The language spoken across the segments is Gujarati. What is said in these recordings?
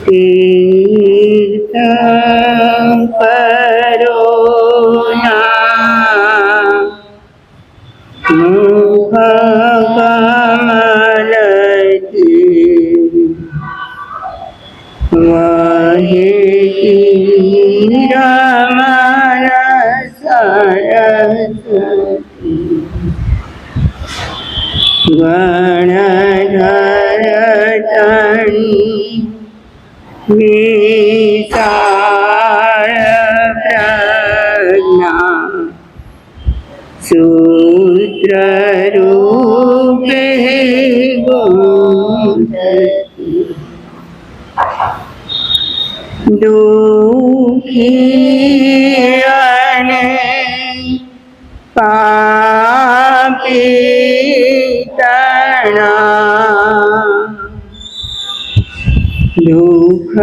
તીર્થં કરોના મુખકમલથી વહે તીરમલ સરસ્વતી ગણધર તણી વિશાળ પ્રજ્ઞા સૂત્રરૂપે ગુંજતી દુઃખી અને પાપી તણા દુઃખ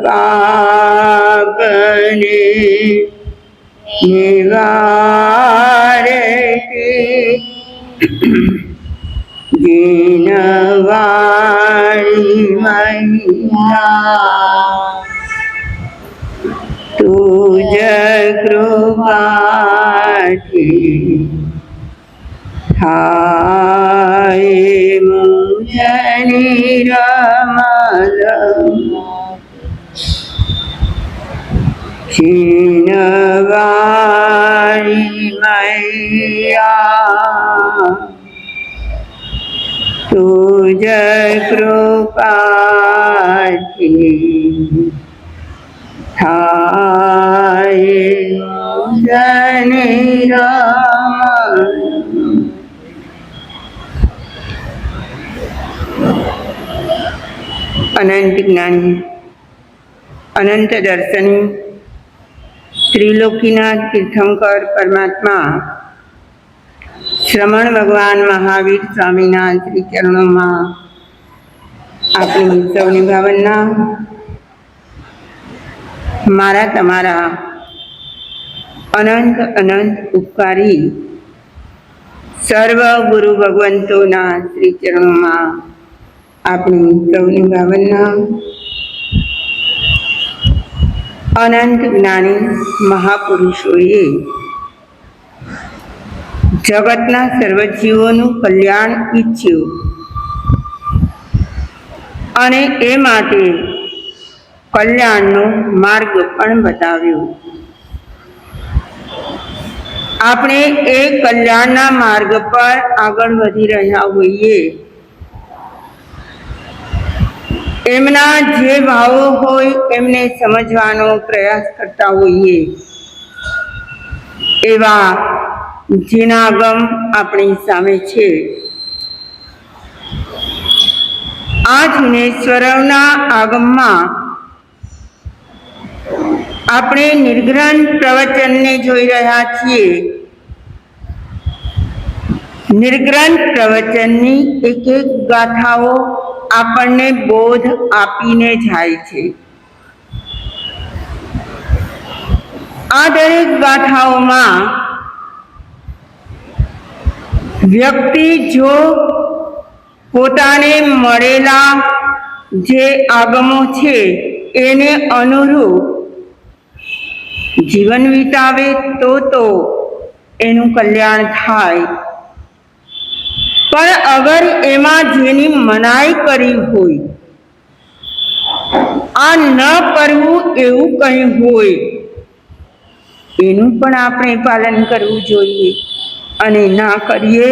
પાપને નિવારે જીનવાણી મૈયા તુજ કૃપાથી થાય મુજ નિરમલ જીનવાણી મૈયા તુજ કૃપાથી થાય નિરમલ અનંત જ્ઞાની અનંત દર્શની ત્રિલોકીના તીર્થંકર પરમાત્મા શ્રમણ ભગવાન મહાવીર સ્વામીના શ્રી ચરણોમાં આપણી સૌની ભાવના મારા તમારા અનંત અનંત ઉપકારી સર્વ ગુરુ ભગવંતોના શ્રી ચરણોમાં આપણી સૌની ભાવના અનંત જ્ઞાની મહાપુરુષોએ જગતના સર્વ જીવોનું કલ્યાણ ઈચ્છ્યું અને એ માટે કલ્યાણનો માર્ગ પણ બતાવ્યો. આપણે એ કલ્યાણના માર્ગ પર આગળ વધી રહ્યા હોઈએ, એમના જે ભાવો હોય એમને સમજવાનો પ્રયાસ કરતા હોઈએ, એવા જીનાગમ આપણી સામે છે. આ જીનેશ્વરના આગમમાં આપણે નિર્ગ્રંથ પ્રવચનને જોઈ રહ્યા છીએ. નિર્ગ્રંથ પ્રવચનની એક એક ગાથાઓ આપણને બોધ આપીને જાય છે. આ દરેક ગાથાઓમાં વ્યક્તિ જો પોતાને મળેલા જે આગમો છે એને અનુરૂપ જીવન વિતાવે તો એનું કલ્યાણ થાય. પણ અગર એમાં જેની મનાઈ કરી હોય, આ ન કરવું એવું કંઈ હોય, એનું પણ આપણે પાલન કરવું જોઈએ. અને ના કરીએ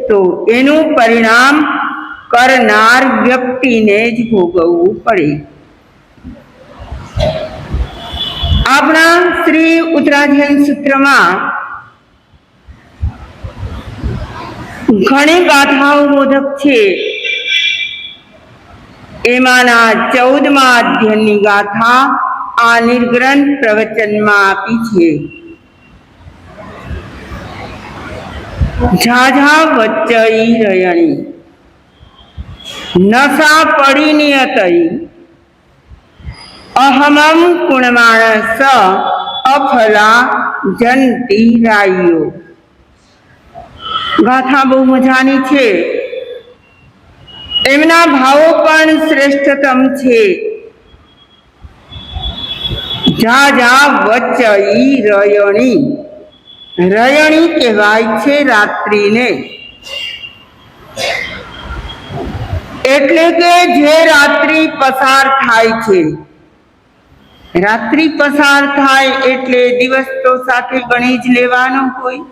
તો એનું પરિણામ કરનાર વ્યક્તિને જ ભોગવવું પડે. આપણા શ્રી ઉત્તરાધ્યયન સૂત્રમાં ઘણી ગાથાઓ બોધક છે. એમાંના 14મા અધ્યયનની ગાથા આ નિર્ગ્રંથ પ્રવચનમાં આપી છે. ઝાઝા વચ્ચઈ રયણી નશા પડીની અતઈ અહમમ કુણમાણસ અફલા જંતી રાયો. ગાથા બહુ મજાની છે. એમના ભાવો પણ શ્રેષ્ઠતમ છે. જા જા વચઈ રયણી, રયણી કહેવાય છે રાત્રિને, એટલે કે જે રાત્રિ પસાર થાય છે. રાત્રિ પસાર થાય એટલે દિવસ તો સાથે ગણી જ લેવાનો હોય.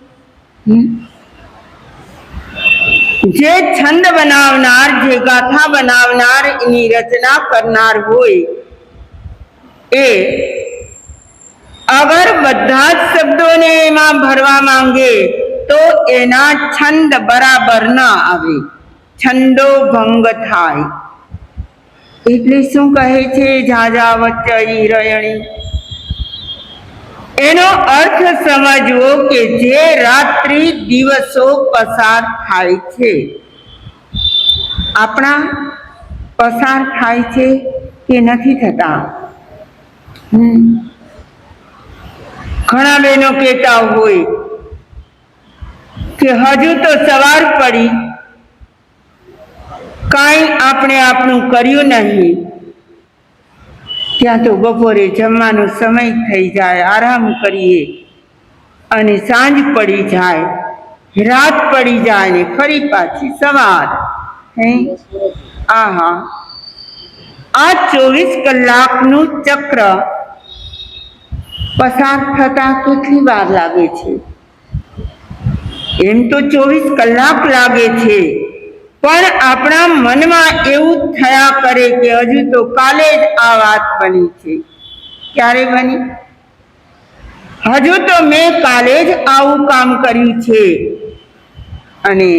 જે છંદ બનાવનાર, જે ગાથા બનાવનાર, એની રચના કરનાર હોય એ અગર બધા જ શબ્દોને એમાં ભરવા માંગે તો એના છંદ બરાબર ન આવે, છંદો ભંગ થાય. એટલે શું કહે છે જા જા વચઈ રયણી? એનો અર્થ સમજવો કે જે રાત્રિ દિવસો પસાર થાય છે, આપણા પસાર થાય છે કે નથી થતા? ઘણા બહેનો કહેતા હોય કે હજુ તો સવાર પડી, કાંઈ આપણે આપણું કર્યું નહીં, ત્યાં તો બપોરે જમવાનો સમય થઈ જાય, આરામ કરીએ અને સાંજ પડી જાય, રાત પડી જાય ને ફરી પાછી સવાર. આહા, આ 24 કલાકનું ચક્ર પસાર થતા કેટલી વાર લાગે છે? એમ તો 24 કલાક લાગે છે, પણ આપણા મનમાં એવું થયા કરે કે હજુ તો કાલે જ આ વાત બની છે. ક્યારે બની? હજુ તો મેં કાલે જ આવું કામ કર્યું છે, અને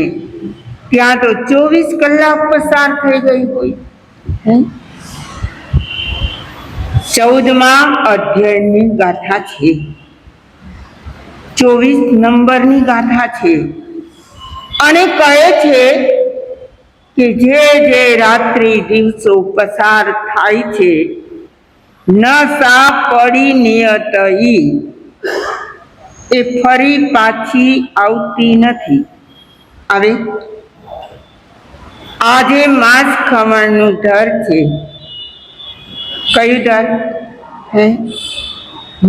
ત્યાં તો 24 કલાક પસાર થઈ ગઈ હોય. 14મા અધ્યાયની ગાથા છે, 24 નંબરની ગાથા છે, અને કહે છે કે જે જે રાત્રિ દિવસો પસાર થાય છે, ન સા પડી નિયતઈ, એ ફરી પાછી આવતી નથી. આવે આજે માસ ખમણનું ધર છે. કયું ધર?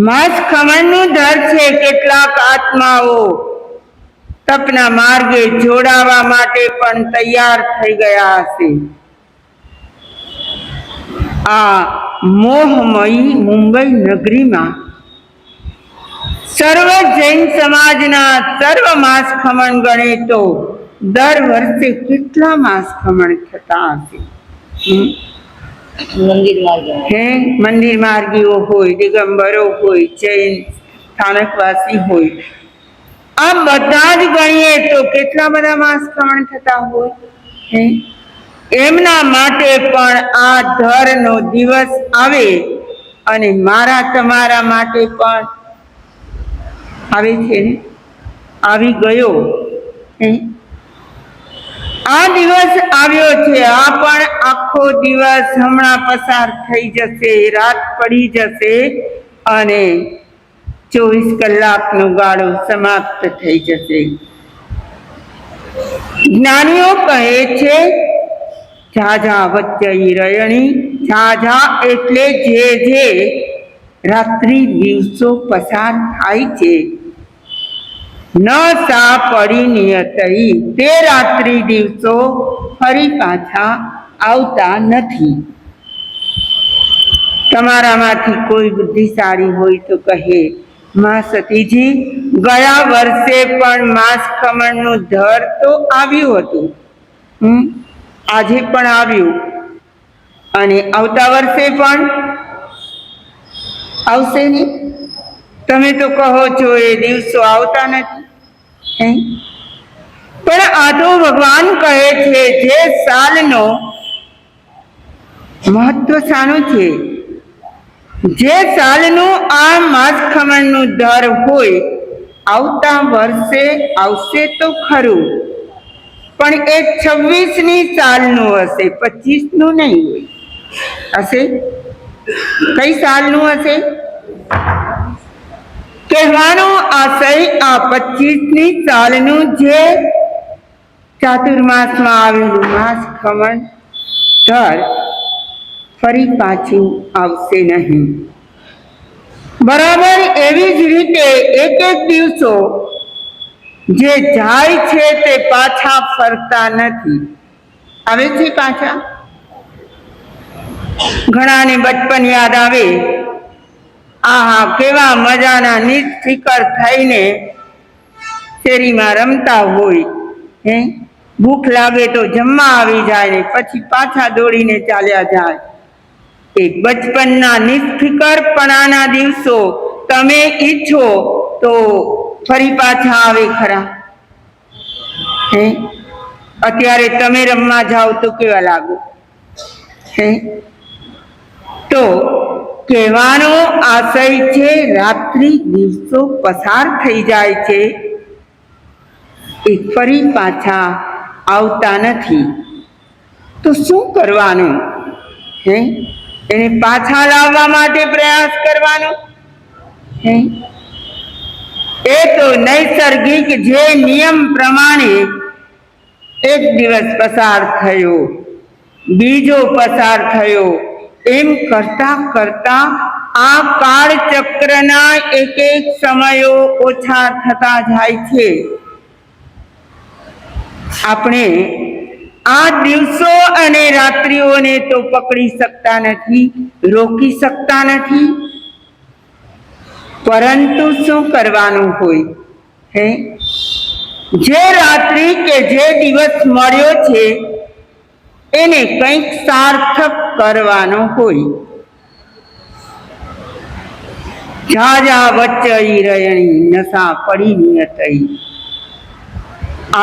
માસ ખમણનું ધર છે. કેટલાક આત્માઓ તપના માર્ગે જોડાવા માટે પણ તૈયાર થઈ ગયા હશે. આ મોહમયી મુંબઈ નગરીમાં સર્વ જૈન સમાજના સર્વ માસ ખમણ ગણે તો દર વર્ષે કેટલા માસ ખમણ થતા હશે? મંદિર માર્ગીઓ હોય, દિગંબરો હોય, જૈન સ્થાનકવાસી હોય, આ બધા જ ગણીએ તો કેટલા બધા માસ ખમણ થતા હોય. એમના માટે પણ આ ધરનો દિવસ આવે, અને મારા તમારા માટે પણ આવે છે ને, આવી ગયો. આ દિવસ આવ્યો છે. આ પણ આખો દિવસ હમણાં પસાર થઈ જશે, રાત પડી જશે અને 24 કલાકનો ગાળો સમાપ્ત થઈ જશે. જ્ઞાનીઓ કહે છે જા જા વચઈ રયણી. જા જા એટલે જે જે રાત્રિ દિવસો પસાર થાય છે, ન સા પડી નિયતઈ, તે રાત્રિ દિવસો ફરી પાછા આવતા નથી. તમારામાંથી કોઈ બુદ્ધિશાળી હોય તો કહે, માં સતીજી, ગયા વર્ષે પણ માસ ખમણનું ધર તો આવ્યું હતું, આજે પણ આવ્યું, અને આવતા વર્ષે પણ આવશે ને? તમે તો કહો છો એ દિવસો આવતા નથી. પણ આ તો ભગવાન કહે છે જે સાલનો મહત્વ શાનું છે? જે સાલનું આ માસ ખમણનું દર હોય, આવતા વર્ષે આવશે તો ખરું, પણ એ 26ની સાલનું હશે, 25નું નહીં હોય. હશે? કઈ સાલનું હશે? કહેવાનો આશય આ 25ની સાલનું જે ચાતુર્માસમાં આવેલું માસ ખમણ ધર ફરી પાછું આવશે નહીં. બરાબર એવી જ રીતે એક એક દિવસો જે જાય છે તે પાછા ફરતા નથી. આવે છે પાછા? ઘણાને બચપન યાદ આવે. આહા, કેવા મજાના નિર્ફિકર થઈને શેરીમાં રમતા હોય. ભૂખ લાગે તો જમવા આવી જાય ને પછી પાછા દોડીને ચાલ્યા જાય. એ બચપનના નિષ્ફિકરપણાના દિવસો તમે ઈચ્છો તો ફરી પાછા આવે ખરા? અત્યારે તમે રમવા જાઓ તો કેવા લાગો? તો કહેવાનો આશય છે, રાત્રિ દિવસો પસાર થઈ જાય છે, એ ફરી પાછા આવતા નથી. તો શું કરવાનું? એને પાછા લાવવા માટે પ્રયાસ કરવાનો. એ તો નૈસર્ગિક જે નિયમ પ્રમાણે એક દિવસ પસાર થયો, બીજો પસાર થયો, એમ કરતા કરતા આ કાળચક્રના એક એક સમયો ઓછા થતા જાય છે. આપણે આ દિવસો અને રાત્રિઓને તો પકડી શકતા નથી, રોકી શકતા નથી, પરંતુ શું કરવાનું હોય? જે રાત્રિ કે જે દિવસ મળ્યો છે એને કંઈક સાર્થક કરવાનો હોય. ઝાઝા વચ્ચઈ રયણી નશા પડી નિયતઈ.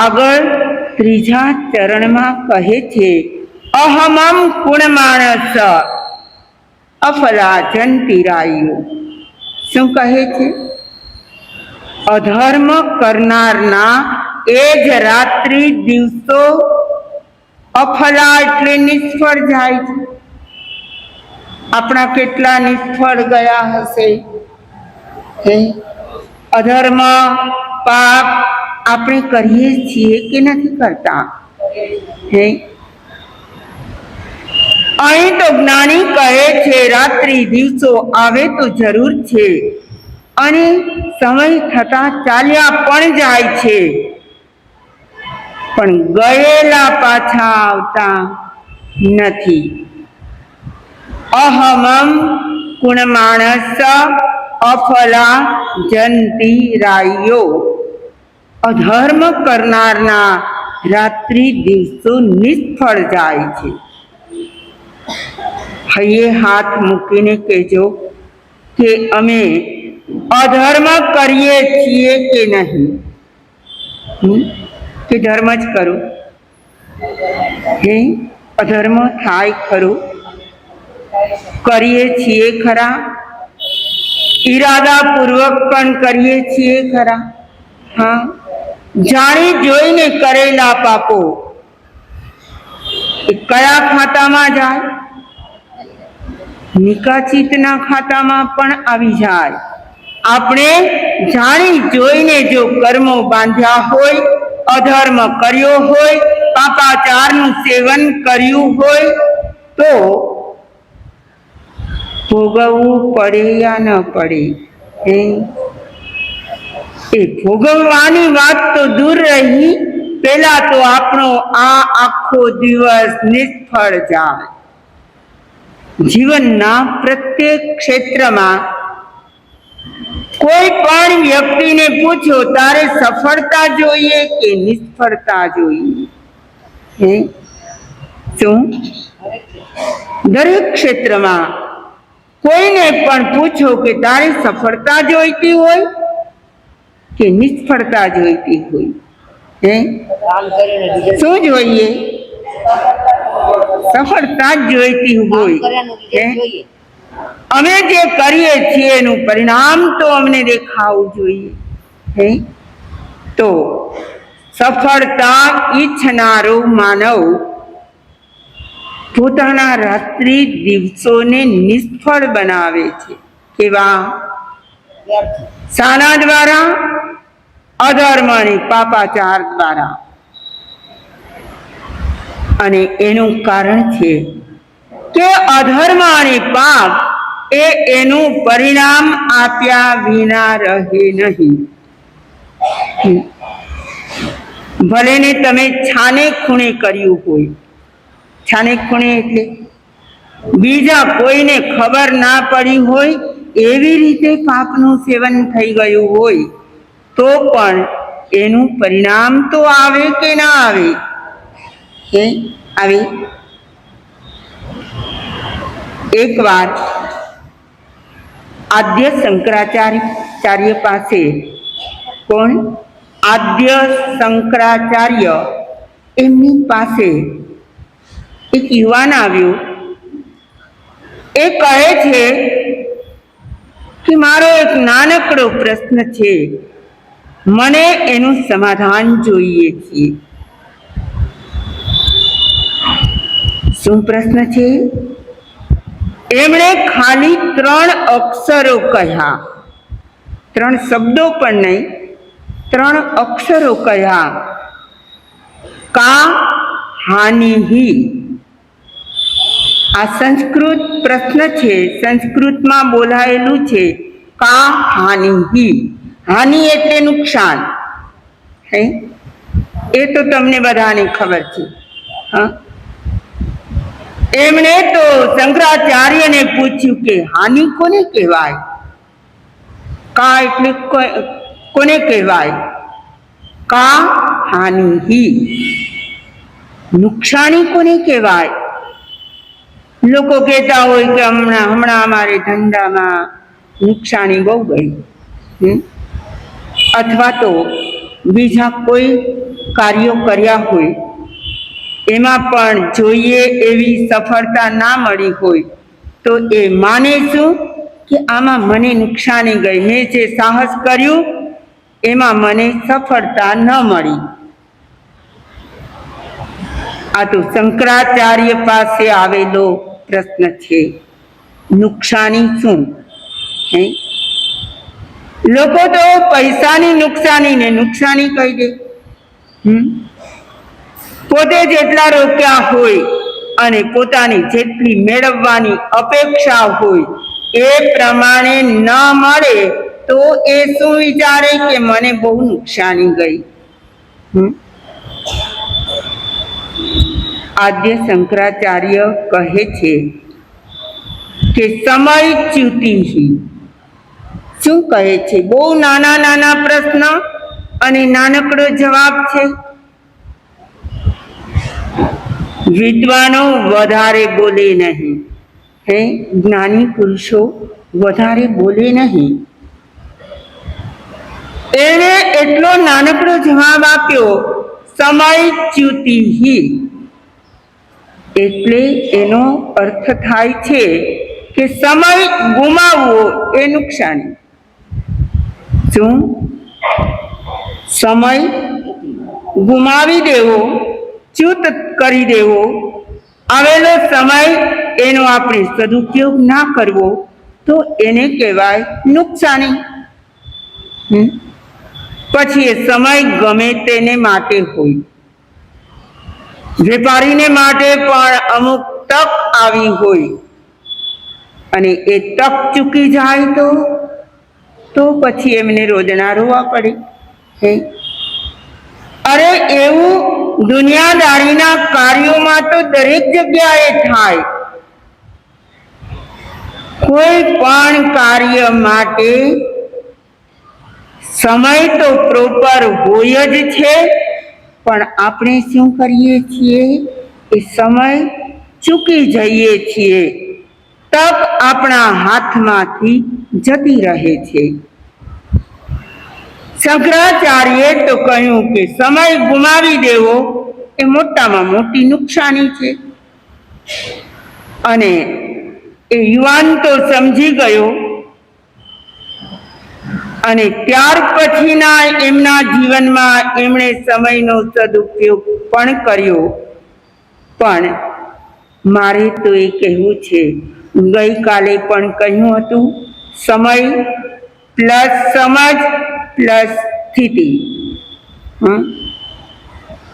આગળ ત્રીજા ચરણમાં કહે છે, અહમમ કુણમાણસ અફલા જંતિરાયો. શું કહે છે? અધર્મ કરનારના એ જ રાત્રિ દિવસો અફલા એટલે નિષ્ફળ જાય છે. આપણા કેટલા નિષ્ફળ ગયા હશે? અધર્મ પાપ આપણે કરીએ છીએ કે નથી કરતા? અહીં તો જ્ઞાની કહે છે, રાત્રિ દિવસો આવે તો જરૂર છે અને સમય થતા ચાલ્યા પણ જાય છે, પણ ગયેલા પાછા આવતા નથી. અહમમ કુણમાણસ અફલા જંતિરાયો. અધર્મ કરનારના રાત્રિ દિવસો નિષ્ફળ જાય છે. હૈયે હાથ મૂકીને કહેજો કે અમે અધર્મ કરીએ છીએ કે નહીં? કે ધર્મ જ કરો? અધર્મ થાય ખરું? કરીએ છીએ ખરા? ઈરાદાપૂર્વક પણ કરીએ છીએ ખરા? હા, જાણી જોઈને કરેલા પાપો એ કયા ખાતામાં જાય? નિકાચિતના ખાતામાં પણ આવી જાય. આપણે જાણી જોઈને જો કર્મો બાંધ્યા હોય, અધર્મ કર્યો હોય, પાપાચારનું સેવન કર્યું હોય તો ભોગવવું પડે યા ન પડે? એ ભોગવવાની વાત તો દૂર રહી, પેલા તો આપણો આ આખો દિવસ નિષ્ફળ જાય. જીવનના પ્રત્યેક ક્ષેત્રમાં કોઈ પણ વ્યક્તિને પૂછો, તારે સફળતા જોઈએ કે નિષ્ફળતા જોઈએ? શું? દરેક ક્ષેત્રમાં કોઈને પણ પૂછો કે તારે સફળતા જોઈતી હોય કે નિષ્ફળતા જોઈતી હોય? શું જોઈએ? સફળતા જ જોઈતી હોય. અમે જે કરીએ છીએ એનું પરિણામ તો અમને દેખાવું જોઈએ. તો સફળતા ઈચ્છનારો માનવ પોતાના રાત્રિ દિવસોને નિષ્ફળ બનાવે છે. કેવા? શાના દ્વારા? અધર્મ અને પાપાચાર દ્વારા. અને એનું કારણ છે કે અધર્મ અને પાપ એ એનું પરિણામ આપ્યા વિના રહે નહીં. ભલે ને તમે છાને ખૂણે કર્યું હોય, છાને ખૂણે એટલે બીજા કોઈને ખબર ના પડી હોય એવી રીતે પાપનું સેવન થઈ ગયું હોય તો પણ એનું પરિણામ તો આવે કે ના આવે? આવે. એકવાર આદ્ય શંકરાચાર્ય પાસે, કોણ? આદ્ય શંકરાચાર્ય, એમની પાસે એક યુવાન આવ્યો. એ કહે છે કે મારો એક નાનકડો પ્રશ્ન છે, મને એનું સમાધાન જોઈએ છે. શું પ્રશ્ન છે? એમણે ખાલી 3 અક્ષરો કહ્યા, 3 શબ્દો પણ નહીં, 3 અક્ષરો કહ્યા. કા હાનિહિ. આ સંસ્કૃત પ્રશ્ન છે, સંસ્કૃતમાં બોલાયેલું છે. કા હાનિહિ. હાનિ એટલે નુકસાન. એ તો તમને બધાને ખબર છે. એમણે તો શંકરાચાર્યને પૂછ્યું કે હાનિ કોને કહેવાય? કા એટલે કોને કહેવાય? કા હાનિહિ. નુકસાની કોને કહેવાય? લોકો કહેતા હોય કે હમણાં અમારે ધંધામાં નુકસાની બહુ ગઈ, અથવા તો બીજા કોઈ કાર્યો કર્યા હોય એમાં પણ જોઈએ એવી સફળતા ના મળી હોય તો એ માને શું કે આમાં મને નુકસાની ગઈ, મેં જે સાહસ કર્યું એમાં મને સફળતા ન મળી. આ તો શંકરાચાર્ય પાસે આવેલો પ્રશ્ન છે. નુકસાની શું? લોકો તો પૈસાની નુકસાનીને નુકસાની કહી દે. પોતે જેટલા રોક્યા હોય અને પોતાની જેટલી મેળવવાની અપેક્ષા હોય એ પ્રમાણે ન મળે તો એ શું વિચારે કે મને બહુ નુકસાની ગઈ. આદ્ય શંકરાચાર્ય કહે છે કે સમય ચ્યુતિહિ. શું કહે છે? બહુ નાના નાના પ્રશ્ન અને નાનકડો જવાબ છે. વિદ્વાનો વધારે બોલે નહીં. જ્ઞાની પુરુષો વધારે બોલે નહીં. એને એટલો નાનકડો જવાબ આપ્યો, સમય ચ્યુતિહિ. એટલે એનો અર્થ થાય છે કે સમય ગુમાવવો એ નુકસાની. શું? સમય ગુમાવી દેવો, ચ્યુત કરી દેવો, આવેલો સમય એનો આપણે સદુપયોગ ના કરવો તો એને કહેવાય નુકસાની. પછી એ સમય ગમે તેને માટે હોય. વેપારીને માટે પણ અમુક તક આવી હોય અને એ તક ચૂકી જાય તો પછી એમને રોદણા રોવા પડે. અરે એવું દુનિયાદારીના કાર્યોમાં તો દરેક જગ્યાએ થાય. કોઈ પણ કાર્ય માટે સમય તો પ્રોપર હોય જ છે, પણ આપણે શું કરીએ છીએ? એ સમય ચૂકી જઈએ છીએ. તક આપણા હાથમાંથી જતી રહે છે. શંકરાચાર્યે તો કહ્યું કે સમય ગુમાવી દેવો એ મોટામાં મોટી નુકસાની છે. અને એ યુવાન તો સમજી ગયો અને ત્યાર પછીના એમના જીવનમાં એમણે સમયનો સદુપયોગ પણ કર્યો. પણ મારે તો એ કહેવું છે, ગઈકાલે પણ કહ્યું હતું, સમય પ્લસ સમજ પ્લસ સ્થિતિ.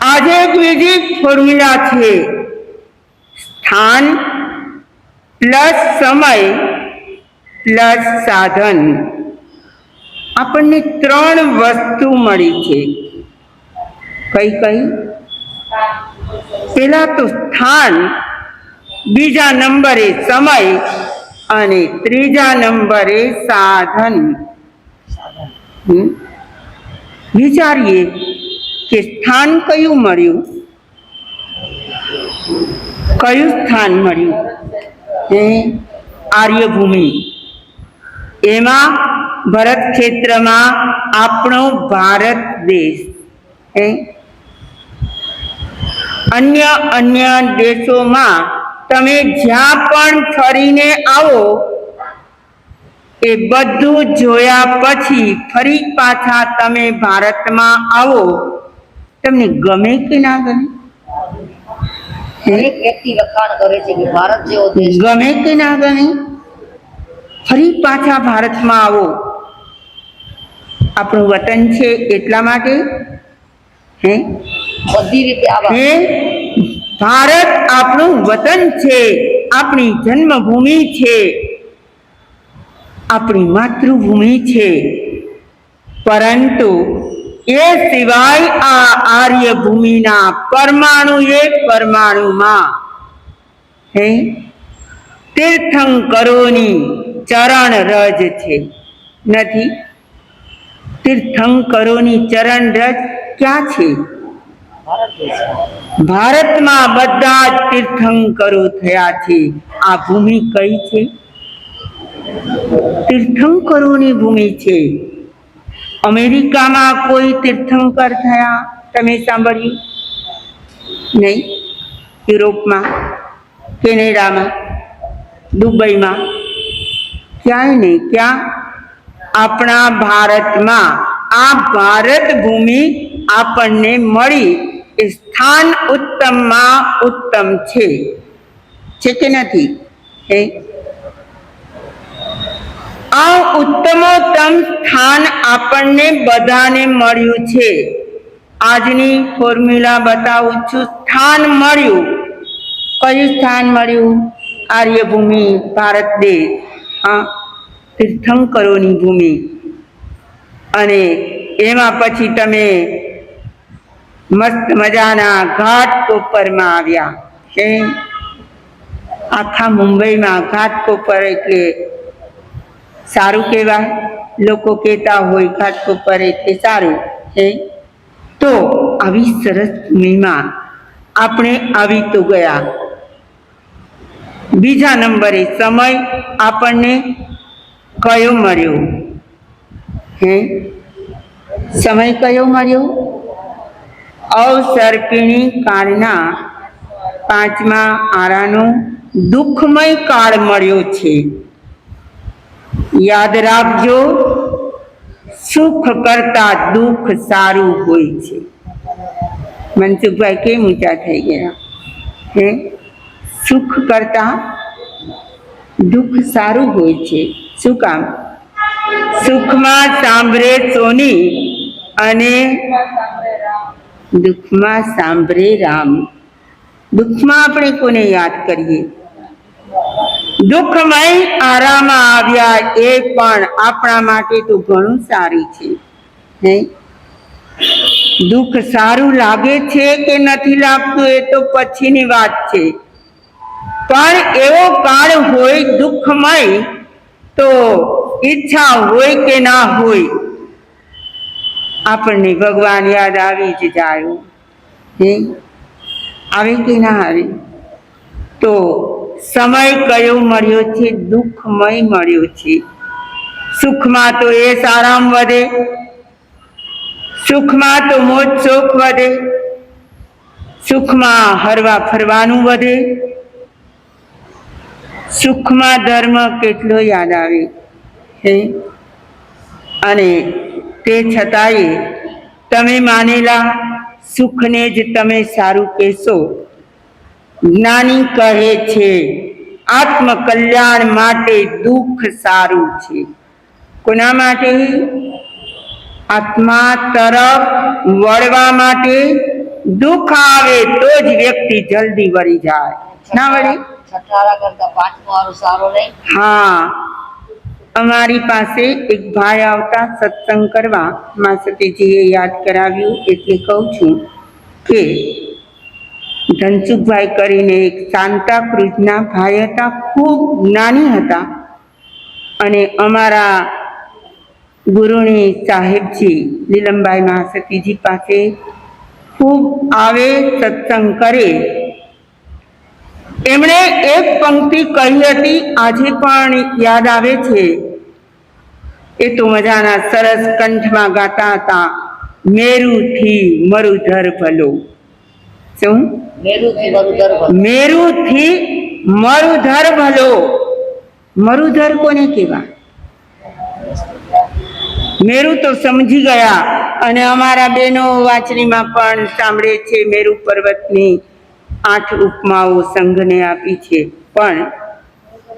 આજે એક બીજી ફોર્મ્યુલા છે, સ્થાન પ્લસ સમય પ્લસ સાધન, આપણને 3 વસ્તુ મળી છે. કઈ કઈ? પેલા તો સ્થાન, બીજા નંબરે સમય અને ત્રીજા નંબરે સાધન. વિચારીએ કે સ્થાન કયું મળ્યું? કયું સ્થાન મળ્યું? આર્યભૂમિ. એમાં ભરત ક્ષેત્રમાં આપણો ભારત દેશ. અન્ય દેશોમાં તમે જ્યાં પણ ફરીને આવો એ બધું જોયા પછી ફરી પાછા તમે ભારતમાં આવો, તમને ગમે કે ના ગમે? દરેક વ્યક્તિ લખાણ કરે છે કે ભારત જેવો દેશ ગમે કે ના ગમે? ફરી પાછા ભારતમાં આવો. આપણું વતન છે એટલા માટે બધી રીતે આવા ભારત આપણું વતન છે, આપણી જન્મભૂમિ છે, આપણી માતૃભૂમિ છે. પરંતુ એ સિવાય આ આર્યભૂમિના પરમાણુમાં તીર્થંકરોની ચરણ રજ છે. નથી? તીર્થંકરોની ચરણ રજ ક્યાં છે? ભારતમાં બધા જ તીર્થંકરો થયા છે. આ ભૂમિ કઈ છે? તીર્થંકરોની ભૂમિ છે. અમેરિકામાં કોઈ તીર્થંકર થયા તમે સાંભળ્યું? નહીં. યુરોપમાં, કેનેડામાં, દુબઈમાં ક્યાંય નહીં. ક્યાં? આપણા ભારતમાં. આ ભારત ભૂમિ આપણને મળી એ સ્થાન ઉત્તમમાં ઉત્તમ છે કે નથી? આ ઉત્તમોત્તમ સ્થાન આપણને બધાને મળ્યું છે. આજની ફોર્મ્યુલા બતાવું છું. સ્થાન મળ્યું. કયું સ્થાન મળ્યું? આર્યભૂમિ, ભારત દેશ. તીર્થંકરોની ભૂમિ. અને એમાં પછી તમે મસ્ત મજાના ઘાટકોપરમાં આવ્યા. આખા મુંબઈમાં ઘાટકોપર એટલે સારું કહેવાય. લોકો કહેતા હોય ઘાટકોપર એટલે સારું. તો આવી સરસ ભૂમિમાં આપણે આવી તો ગયા. બીજા નંબરે સમય આપણને કયો મળ્યો? સમય કયો મળ્યો? અવસર્પિણી કાળના 5મા આરાનો દુઃખમય કાળ મળ્યો છે. યાદ રાખજો, સુખ કરતા દુઃખ સારું હોય છે. મનસુખભાઈ કેમ ઊંચા થઈ ગયા? સુખ કરતા દુઃખ સારું હોય છે. શું કામ? સુખમાં સાંભળે સોની અને દુઃખમાં સાંભળે રામ. દુઃખમાં આપણે કોને યાદ કરીએ? દુઃખમય આરામાં આવ્યા એ પણ આપણા માટે તો ઘણું સારું છે. દુઃખ સારું લાગે છે કે નથી લાગતું એ તો પછીની વાત છે. પણ એવો કાળ હોય દુઃખમય, તો ઈચ્છા હોય કે ના હોય આપણને ભગવાન યાદ આવી જ જાય. આવે કે ના આવે? તો સમય કયો મળ્યો છે? દુઃખમય મળ્યો છે. સુખમાં તો એ આરામ વધે, સુખમાં તો મોજ શોખ વધે, સુખમાં હરવા ફરવાનું વધે, સુખમાં ધર્મ કેટલો યાદ આવે. અને તે છતાંય તમે માનેલા સુખને જ તમે સારું કહેશો. જ્ઞાની કહે છે આત્મકલ્યાણ માટે દુઃખ સારું છે. કોના માટે? આત્મા તરફ વળવા માટે. દુઃખ આવે તો જ વ્યક્તિ જલ્દી વળી જાય. ના વળે? છઠ્ઠા કરતા 5મો આરો સારો નહીં? હા, અમારી પાસે એક ભાઈ આવતા સત્સંગ કરવા મા સતીજીએ યાદ કરાવ્યું એટલે કહું છું કે ધનસુખભાઈ કરીને એક સાન્તા ક્રુઝના ભાઈ હતા, ખૂબ જ્ઞાની હતા અને અમારા ગુરુણી સાહેબજી લીલમભાઈ મહાસતીજી પાસે ખૂબ આવે, સત્સંગ કરે. એમણે એક પંક્તિ કહી હતી, આજે પણ યાદ આવે છે. એ તો મજાના સરસ કંઠમાં ગાતા હતા, મેરુથી મરુધર ભલો. શું? મેરુથી મરુધર ભલો. મેરુથી મરુધર ભલો. મરુધર કોને કહેવાય? મેરુ તો સમજી ગયા અને અમારા બહેનો વાંચણીમાં પણ સાંભળે છે. મેરુ પર્વતની 8 ઉપમાઓ સંઘને આપી છે. પણ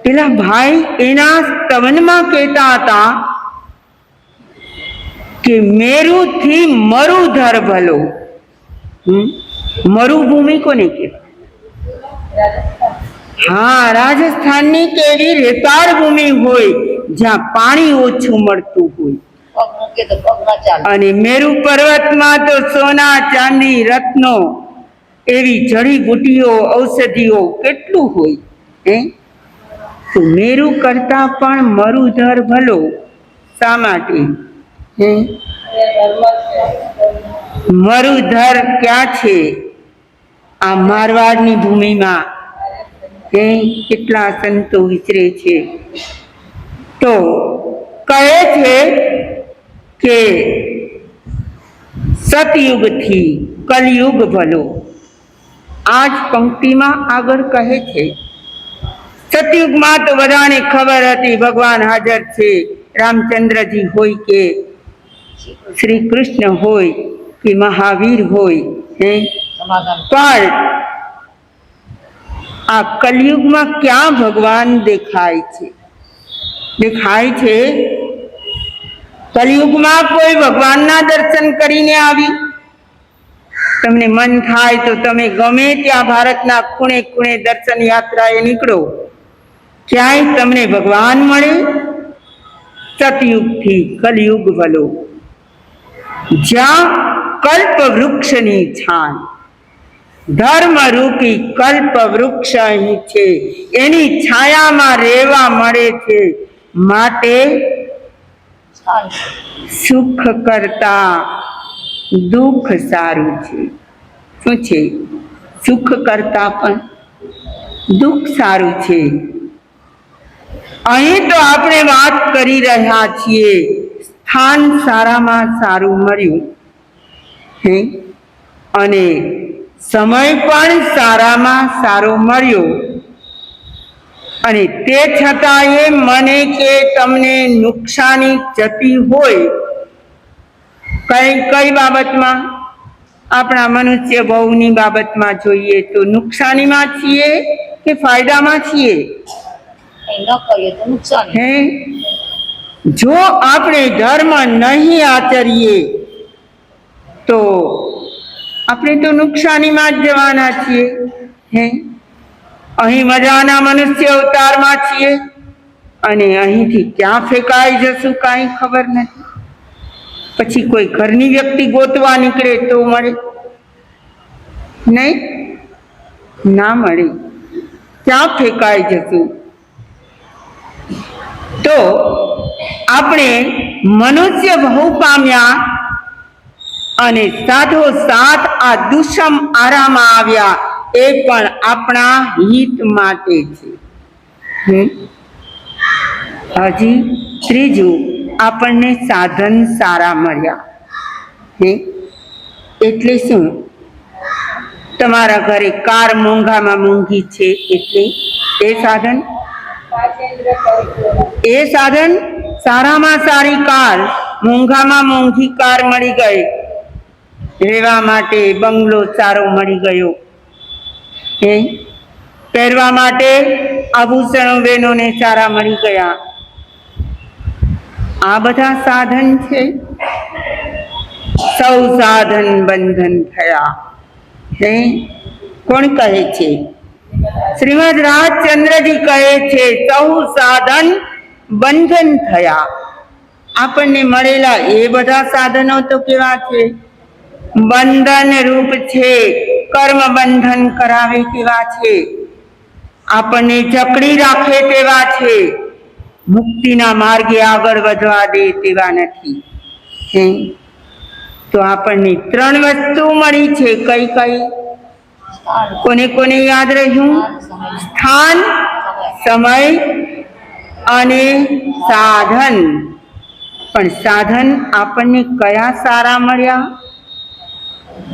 પેલા ભાઈ એના સ્તવનમાં કહેતા હતા કે મેરુથી મરુધર ભલો. મરુભૂમિ કોને કહેવાય? હા, રાજસ્થાનની કેવી રેતાળ ભૂમિ હોય જ્યાં પાણી ઓછું મળતું હોય. પગ મૂકે તો પગ ના ચાલે. અને મેરુ પર્વતમાં તો સોના, ચાંદી, રત્નો, એવી જડીબુટીઓ, ઔષધિઓ કેટલું હોય. તો મેરુ કરતા પણ મરુધર ભલો. શા માટે? મરુધર ક્યાં છે? આ મારવાડની ભૂમિમાં કેટલા સંતો વિચરે છે. તો કહે છે કે સતયુગથી કલયુગ ભલો. આ જ પંક્તિમાં આગળ કહે છે, સતયુગમાં તો બધાને ખબર હતી ભગવાન હાજર છે. રામચંદ્રજી હોય કે શ્રી કૃષ્ણ હોય કે મહાવીર હોય, પણ આ કલયુગમાં ક્યાં ભગવાન દેખાય છે? દેખાય છે કલયુગમાં કોઈ ભગવાનના દર્શન કરીને આવી? તમને મન થાય તો તમે ગમે ત્યાં ભારતના ખૂણે ખૂણે દર્શન યાત્રાએ નીકળો, ક્યાંય તમને ભગવાન મળે? સતયુગથી કલયુગ ભલો. જ્યાં કલ્પ વૃક્ષની છાન, ધર્મરૂપી કલ્પ વૃક્ષ અહીં છે, એની છાયામાં રહેવા મળે છે. માટે સુખ કરતા દુઃખ સારું છે. શું છે? સુખ કરતા પણ દુઃખ સારું છે. અહીં તો આપણે વાત કરી રહ્યા છીએ, સ્થાન સારામાં સારું મળ્યું અને સમય પણ સારામાં સારો મળ્યો, અને તે છતાંય મને કે તમને નુકસાની જતી હોય. કઈ બાબતમાં? આપણા મનુષ્ય ભવની બાબતમાં જોઈએ તો નુકસાનીમાં છીએ કે ફાયદામાં છીએ? જો આપણે ધર્મ નહીં આચરીએ તો આપણે તો નુકસાનીમાં જ જવાના છીએ. અહીં મજાના મનુષ્ય અવતારમાં છીએ અને અહીંથી ક્યાં ફેંકાઈ જશું કાંઈ ખબર નથી. પછી કોઈ ઘરની વ્યક્તિ ગોતવા નીકળે તો મળે નહીં? ના મળે. ક્યાં ફેંકાઈ જશું? તો આપણે મનુષ્ય બહુ પામ્યા અને સાથોસાથ આ દુષમ આરામાં આવ્યા, એ પણ આપણા હિત માટે છે. હજી ત્રીજું, આપણને સાધન સારા મળ્યા. એટલે શું? તમારા ઘરે કાર મોંઘામાં મોંઘી છે એટલે એ સાધન સારામાં સારી કાર, મોંઘામાં મોંઘી કાર મળી ગઈ. રહેવા માટે બંગલો સારો મળી ગયો. પહેરવા માટે આભૂષણો બહેનોને સારા મળી ગયા. આ બધા સાધન છે. સૌ સાધન બંધન થયા. કોણ કહે છે? શ્રીમદ રાજચંદ્રજી કહે છે, સૌ સાધન બંધન થયા. આપણને મળેલા એ બધા સાધનો તો કેવા છે? બંધન રૂપ છે. કર્મ બંધન કરાવે તેવા છે. આપણને જકડી રાખે તેવા છે. મુક્તિના માર્ગે આગળ વધવા દે તેવા નથી. તો આપણને 3 વસ્તુ મળી છે. કઈ કઈ? કોને કોને યાદ રહ્યું? સ્થાન, સમય અને સાધન. પણ સાધન આપણને કયા સારા મળ્યા?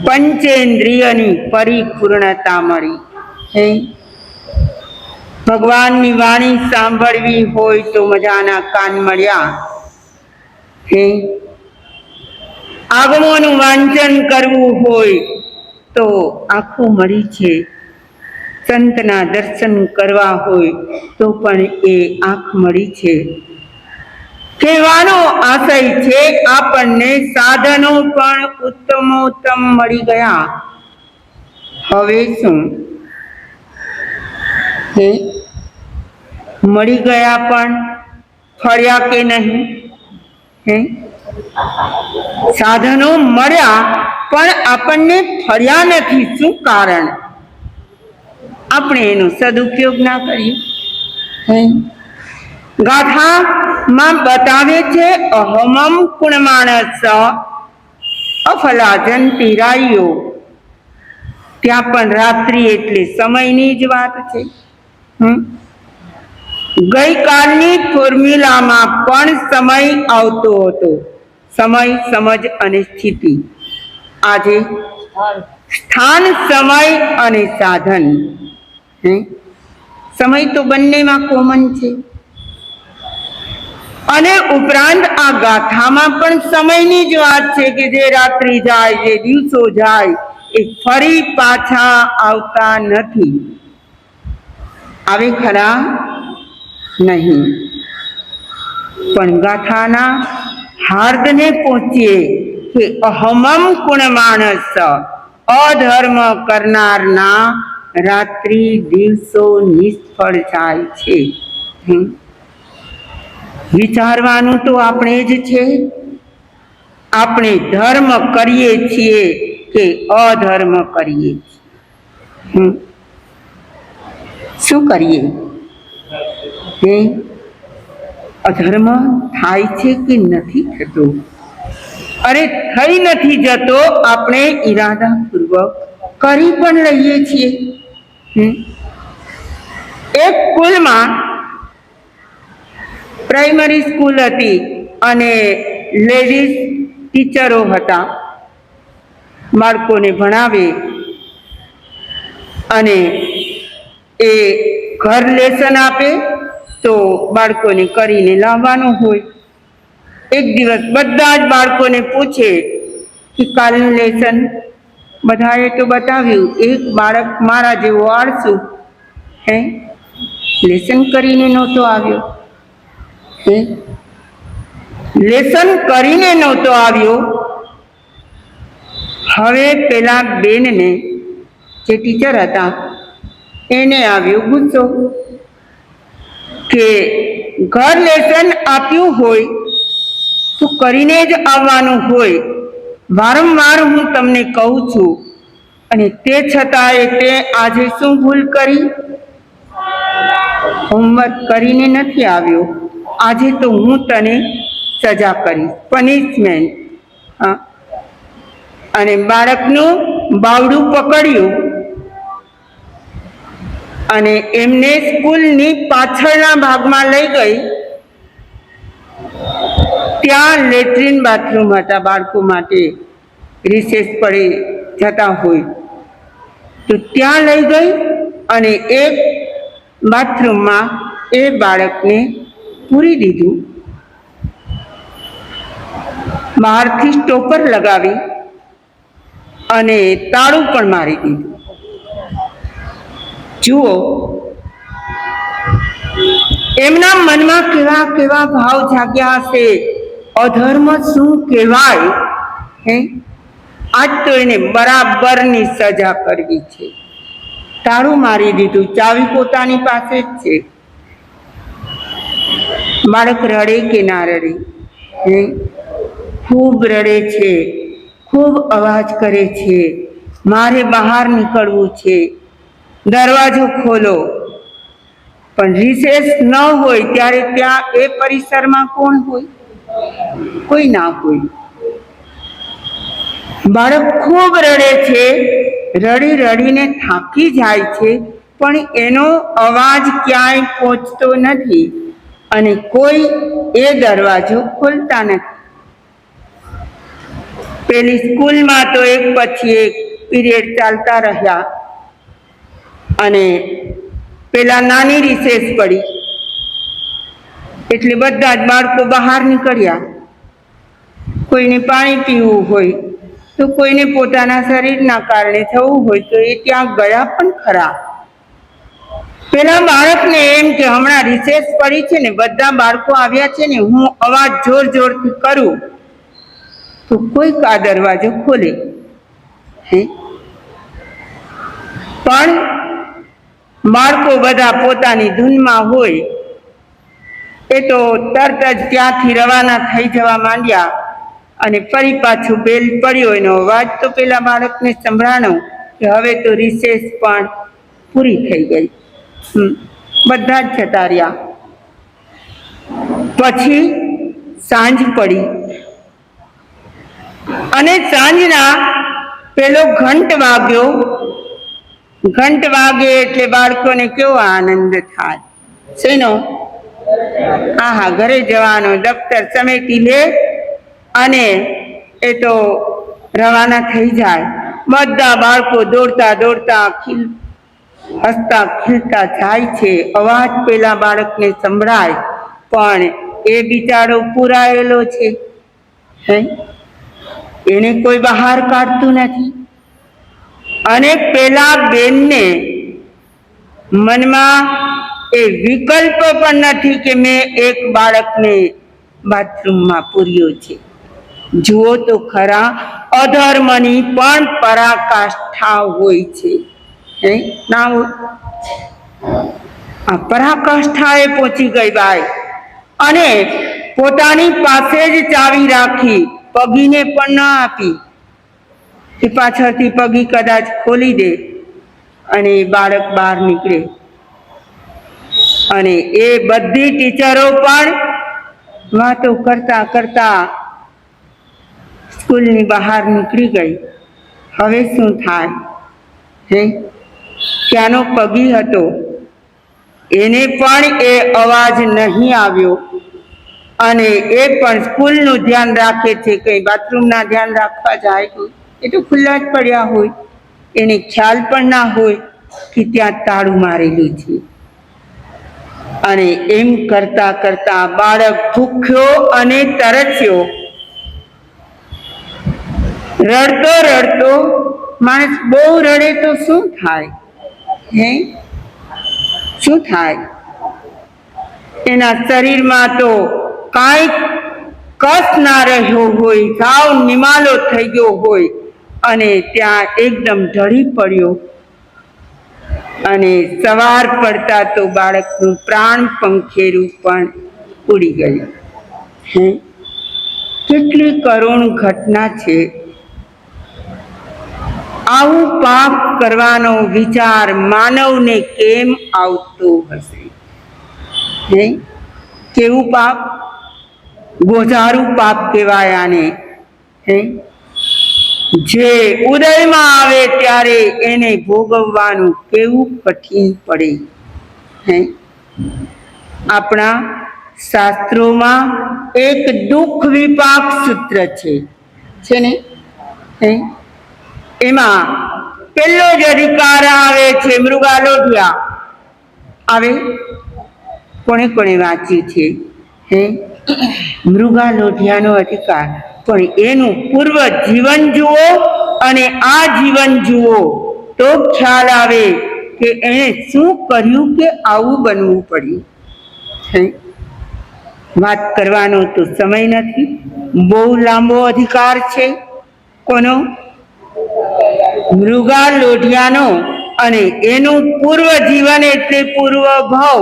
પંચેન્દ્રિયની પરિપૂર્ણતા મળી. ભગવાનની વાણી સાંભળવી હોય તો મજાના કાન મળ્યા. આગમોનું વાંચન કરવું હોય તો આંખો મળી છે. સંતના દર્શન કરવા હોય તો પણ એ આંખ મળી છે. કહેવાનો આશય છે આપણને સાધનો પણ ઉત્તમોત્તમ મળી ગયા. હવે શું? મળી ગયા પણ ફર્યા કે નહીં? સાધનો મળ્યા પણ આપણને ફર્યા નથી. શું કારણ? આપણે એનો સદુપયોગ ના કરીએ. ગાથામાં બતાવે છે અહમમ કુણમાણસ અફલાજંતી રાયો. ત્યાં પણ રાત્રિ એટલે સમયની જ વાત છે. ગઈકાલની ફોર્મ્યુલામાં પણ સમય આવતો હતો. સમય, સમજ અને સ્થિતિ. આજે સ્થાન, સમય અને સાધન. સમય તો બંનેમાં કોમન છે. અને ઉપરાંત આ ગાથામાં પણ સમયની જ વાત છે કે જે રાત્રિ જાય, જે દિવસો જાય એ ફરી પાછા આવતા નથી. આવે ખરા? નહીં. પણ ગાથાના હાર્દને પહોંચીએ કે અહમમ કુણમાણસ, અધર્મ કરનારના રાત્રિ દિવસો નિષ્ફળ જાય છે. વિચારવાનું તો આપણે જ છે. આપણે ધર્મ કરીએ છીએ કે અધર્મ કરીએ છીએ? શું કરીએ? અધર્મ થાય છે કે નથી થતો? અરે થઈ નથી જતો, આપણે ઈરાદાપૂર્વક કરી પણ લઈએ છીએ. એક સ્કૂલમાં પ્રાઇમરી સ્કૂલ હતી અને લેડીઝ ટીચરો હતા. બાળકોને ભણાવે અને એ ઘર લેસન આપે તો બાળકોને કરીને લાવવાનું હોય. એક દિવસ બધા જ બાળકોને પૂછે કે કાલનું લેસન બધાએ તો બતાવ્યું. એક બાળક મારા જેવો આળસુ લેસન કરીને નહોતો આવ્યો. લેસન કરીને નહોતો આવ્યો. હવે પેલા બેનને જે ટીચર હતા એને આવ્યો ગુસ્સો કે ઘર લેસન આપ્યું હોય તો કરીને જ આવવાનું હોય. વારંવાર હું તમને કહું છું અને તે છતાંય તે આજે શું ભૂલ કરી? હોમવર્ક કરીને નથી આવ્યો. આજે તો હું તને સજા કરીશ, પનિશમેન્ટ. અને બાળકનું બાવડું પકડ્યું અને એમને સ્કૂલની પાછળના ભાગમાં લઈ ગઈ. ત્યાં લેટ્રિન બાથરૂમ હતા બાળકો માટે, રિસેસ પડે જતા હોય તો ત્યાં લઈ ગઈ અને એક બાથરૂમમાં એ બાળકને પૂરી દીધું. બહારથી સ્ટોપર લગાવી અને તાળું પણ મારી દીધું. જુઓ એમના મનમાં કેવા કેવા ભાવ જાગ્યા હશે. અધર્મ શું કહેવાય? આજ તો એને બરાબરની સજા કરવી છે. તાળું મારી દીધું, ચાવી પોતાની પાસે જ છે. બાળક રડે કે ના રડે? હે? ખૂબ રડે છે, ખૂબ અવાજ કરે છે, મારે બહાર નીકળવું છે, દરવાજો ખોલો. પણ રિસેસ ન હોય ત્યારે ત્યાં એ પરિસરમાં કોણ હોય? કોઈ ના હોય. બાળક ખૂબ રડે છે, રડી રડીને થાકી જાય છે, પણ એનો અવાજ ક્યાંય પહોંચતો નથી અને કોઈ એ દરવાજો ખોલતા નથી. પેલી સ્કૂલમાં તો એક પછી એક પીરિયડ ચાલતા રહ્યા અને પેલા નાની રિસેસ પડી એટલે બધા જ બાળકો બહાર નીકળ્યા. કોઈને પાણી પીવું હોય તો કોઈને પોતાના શરીરના કારણે થવું હોય તો એ ત્યાં ગયા પણ ખરા. પેલા બાળકને એમ કે હમણાં રિસેસ પડી છે ને બધા બાળકો આવ્યા છે ને હું અવાજ જોર જોરથી કરું તો કોઈક આ દરવાજો ખોલે. પણ બાળકો બધા પોતાની ધૂનમાં હોય એ તો તરત જ ત્યાંથી રવાના થઈ જવા માંડ્યા અને ફરી પાછું બેલ પડ્યો એનો અવાજ તો પેલા બાળકને સંભળાણો કે હવે તો રિસેસ પણ પૂરી થઈ ગઈ. બધા જ જતા રહ્યા. પછી સાંજ પડી અને સાંજના પેલો ઘંટ વાગ્યો. ઘંટ વાગે એટલે બાળકોને કેવો આનંદ થાય. શેનો? આહા, ઘરે જવાનો. દફતર સમેટી લે અને એ તો રવાના થઈ જાય. બધા બાળકો દોડતા દોડતા હસતા ખીલતા જાય છે. અવાજ પેલા બાળકને સંભળાય પણ એ બિચારો પુરાયેલો છે. એને કોઈ બહાર કાઢતું નથી. અને પેલા બેનને મનમાં એ વિકલ્પ પણ નથી કે મેં એક બાળકને બાથરૂમમાં પૂર્યો છે. જુઓ તો ખરા, અધર્મની પણ પરાકાષ્ઠા હોય છે. ના હોય? આ પરાકાષ્ઠાએ પહોંચી ગઈ બાઈ અને પોતાની પાસે જ ચાવી રાખી, પગીને પણ ન આપી કે પાછળથી પગી કદાચ ખોલી દે અને બાળક બહાર નીકળે. અને એ બધી ટીચરો પણ વાતો કરતા કરતા સ્કૂલની બહાર નીકળી ગઈ. હવે શું થાય? ત્યાંનો પગી હતો એને પણ એ અવાજ નહીં આવ્યો અને એ પણ સ્કૂલનું ધ્યાન રાખે છે. કંઈ બાથરૂમના ધ્યાન રાખવા જાય તો એ તો ખુલ્લા જ પડ્યા હોય. એને ખ્યાલ પણ ના હોય કે ત્યાં તાળું મારેલું છે. અને એમ કરતા કરતા બાળક ભૂખ્યો અને તરસ્યો, રડતો રડતો. માણસ બહુ રડે તો શું થાય? શું થાય? એના શરીરમાં તો કાંઈક કસ ના રહ્યો હોય, સાવ નિમાલો થઈ ગયો હોય અને ત્યાં એકદમ ઢળી પડ્યો અને સવાર પડતા તો બાળકનું પ્રાણ પંખેરું પણ ઉડી ગયું. કેટલી કરુણ ઘટના છે. આવું પાપ કરવાનો વિચાર માનવને કેમ આવતો હશે? કેવું પાપ? ગોઝારું પાપ કહેવાય આને. જે ઉદયમાં આવે ત્યારે એને ભોગવવાનું કેવું કઠિન પડે. આપણા શાસ્ત્રોમાં એક દુઃખ વિપાક સૂત્ર છે ને? એમાં પેલો જ અધિકાર આવે છે મૃગાલોઢિયા. આવે? કોણે કોણે વાંચ્યું છે? મૃગાલોઢિયાનો અધિકાર. પણ એનું પૂર્વ જીવન જુઓ અને આ જીવન જુઓ તો ખ્યાલ આવે કે એણે શું કર્યું કે આવું બનવું પડ્યું. વાત કરવાનો તો સમય નથી. બહુ લાંબો અધિકાર છે. કોનો? મૃગાલોઢિયાનો. અને એનું પૂર્વ જીવન એટલે પૂર્વ ભાવ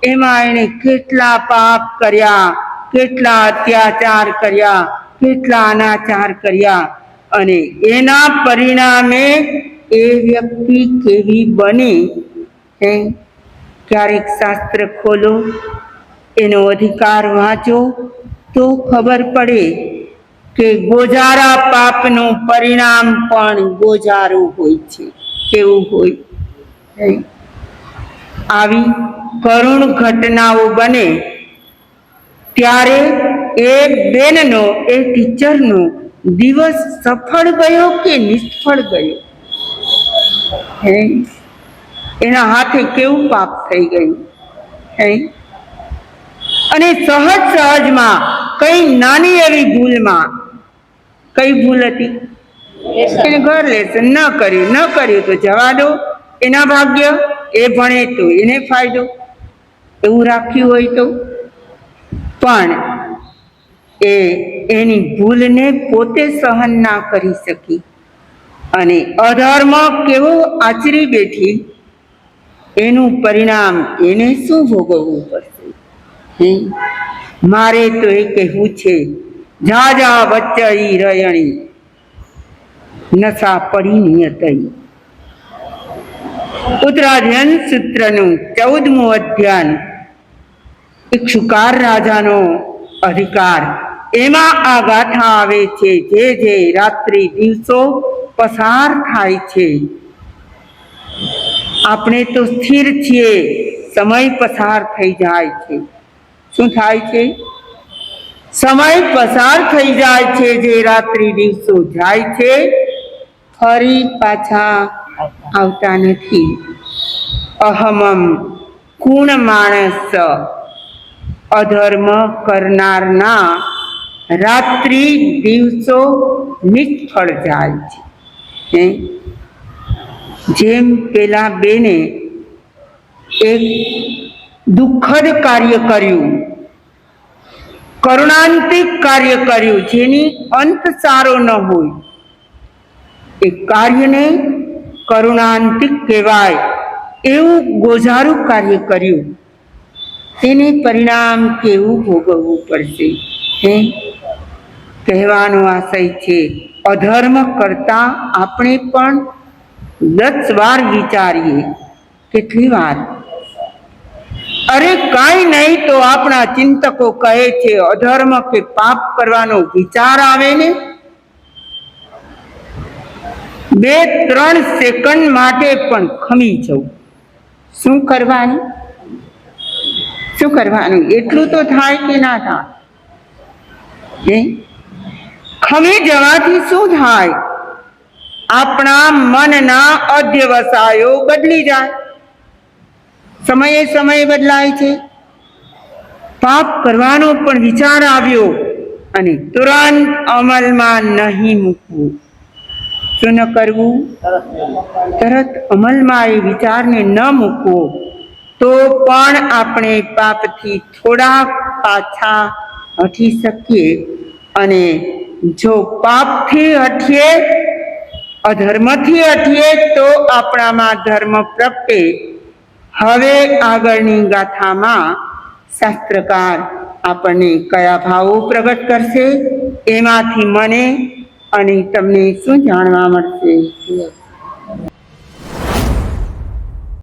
એમાં એણે કેટલા પાપ કર્યા, કેટલા અત્યાચાર કર્યા, કેટલા અનાચાર કર્યા, અને એના પરિણામે એ વ્યક્તિ કેવી બની. ક્યારેક શાસ્ત્ર ખોલો, એનો અધિકાર વાંચો તો ખબર પડે કે ગોજારા પાપનું પરિણામ પણ ગોજારું હોય છે. કેવું હોય? આવી કરુણ ઘટનાઓ બને ત્યારે એ બેનનો, એ ટીચરનો દિવસ સફળ ગયો કે નિષ્ફળ ગયો? એના હાથે કેવું પાપ થઈ ગયું? અને સહજ સહજમાં કઈ નાની એવી ભૂલમાં, કઈ ભૂલ હતી? એને ઘર લેસન ન કર્યું તો જવા દો, એના ભાગ્ય, એ ભણે તો એને ફાયદો, એવું રાખ્યું હોય તો. પણ એની ભૂલને પોતે સહન ના કરી શકી અને અધર્મ કેવો આચરી બેઠી, એનું પરિણામ એને શું ભોગવવું પડશે? મારે તો એ કહેવું છે, જા જા વચ્ચઈ રયણી નશા પડી નિયતઈ. ઉત્તરાધ્યન સૂત્રનું 14મું અધ્યાન, ઇક્ષુકાર રાજાનો અધિકાર, એમાં આ ગાથા આવે છે. જે જે રાત્રિ દિવસો પસાર થાય છે, આપણે તો સ્થિર છીએ, સમય પસાર થઈ જાય છે. શું થાય છે? સમય પસાર થઈ જાય છે. જે રાત્રિ દિવસો જાય છે, ફરી પાછા આવતા નથી. અહમમ કુણ માણસ, અધર્મ કરનારના રાત્રિ દિવસો નિષ્ફળ જાય છે. જેમ પેલા બેને એક દુઃખદ કાર્ય કર્યું, કરુણાંતિક કાર્ય કર્યું, જેની અંત સારો ન હોય, એ કાર્યને કરુણાંતિક કહેવાય. એવું ગોજારું કાર્ય કર્યું, તેને પરિણામ કેવું ભોગવવું પડશે? કહેવાનો આશય છે, અધર્મ કરતા આપણે પણ 10 વાર વિચારીએ. કેટલી વાર? અરે કાંઈ નહીં તો આપણા ચિંતકો કહે છે, અધર્મ કે પાપ કરવાનો વિચાર આવે ને, 2-3 સેકન્ડ માટે પણ ખમી જવું. શું કરવાનું? શું કરવાનું? એટલું તો થાય કે ના થાય? ખમી જવાથી શું થાય? આપણા મનના અધ્યવસાયો બદલી જાય. સમયે સમયે બદલાય છે. પાપ કરવાનો પણ વિચાર આવ્યો અને તુરંત અમલમાં નહીં મૂકવું. શું ન કરવું? તરત અમલમાં એ વિચારને ન મૂકવો, તો પણ આપણે પાપથી થોડાક પાછા હટી શકીએ. અને જો પાપથી હટીએ, અધર્મથી હટીએ, તો આપણામાં ધર્મ પ્રગટે. હવે આગળની ગાથામાં શાસ્ત્રકાર આપણને કયા ભાવો પ્રગટ કરશે, એમાંથી મને અને તમને શું જાણવા મળશે?